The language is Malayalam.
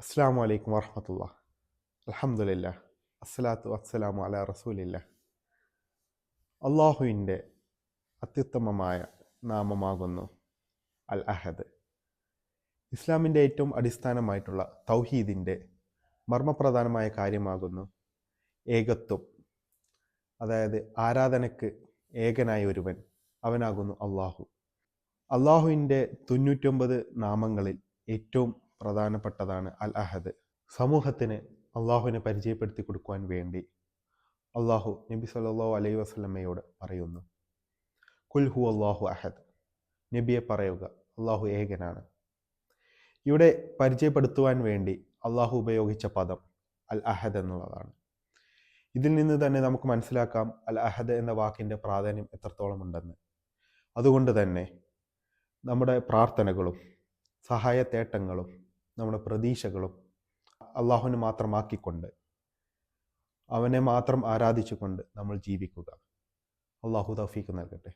അസ്സാം വലൈക്കും വർഹമത്തുള്ള. അൽഹംദുലില്ലാ, അസ്സലാത്തു വസ്സലാമു അലാ റസൂലില്ല. അള്ളാഹുവിൻ്റെ അത്യുത്തമമായ നാമമാകുന്നു അൽ അഹദ്. ഇസ്ലാമിൻ്റെ ഏറ്റവും അടിസ്ഥാനമായിട്ടുള്ള തൗഹീദിൻ്റെ മർമ്മപ്രധാനമായ കാര്യമാകുന്നു ഏകത്വം. അതായത് ആരാധനയ്ക്ക് ഏകനായ ഒരുവൻ, അവനാകുന്നു അള്ളാഹു. അള്ളാഹുവിൻ്റെ 99 നാമങ്ങളിൽ ഏറ്റവും പ്രധാനപ്പെട്ടതാണ് അൽ അഹദ്. സമൂഹത്തിന് അള്ളാഹുവിനെ പരിചയപ്പെടുത്തി കൊടുക്കുവാൻ വേണ്ടി അള്ളാഹു നബി സല്ലല്ലാഹു അലൈഹി വസല്ലമയോട് പറയുന്നു, കുൽ ഹു അള്ളാഹു അഹദ്. നബിയെ പറയുക, അള്ളാഹു ഏകനാണ്. ഇവിടെ പരിചയപ്പെടുത്തുവാൻ വേണ്ടി അള്ളാഹു ഉപയോഗിച്ച പദം അൽ അഹദ് എന്നുള്ളതാണ്. ഇതിൽ നിന്ന് തന്നെ നമുക്ക് മനസ്സിലാക്കാം അൽ അഹദ് എന്ന വാക്കിൻ്റെ പ്രാധാന്യം എത്രത്തോളം ഉണ്ടെന്ന്. അതുകൊണ്ട് തന്നെ നമ്മുടെ പ്രാർത്ഥനകളും സഹായത്തേട്ടങ്ങളും നമ്മുടെ പ്രതീക്ഷകളും അള്ളാഹുവിനെ മാത്രമാക്കിക്കൊണ്ട്, അവനെ മാത്രം ആരാധിച്ചുകൊണ്ട് നമ്മൾ ജീവിക്കുക. അള്ളാഹു തൗഫീഖ് നൽകട്ടെ.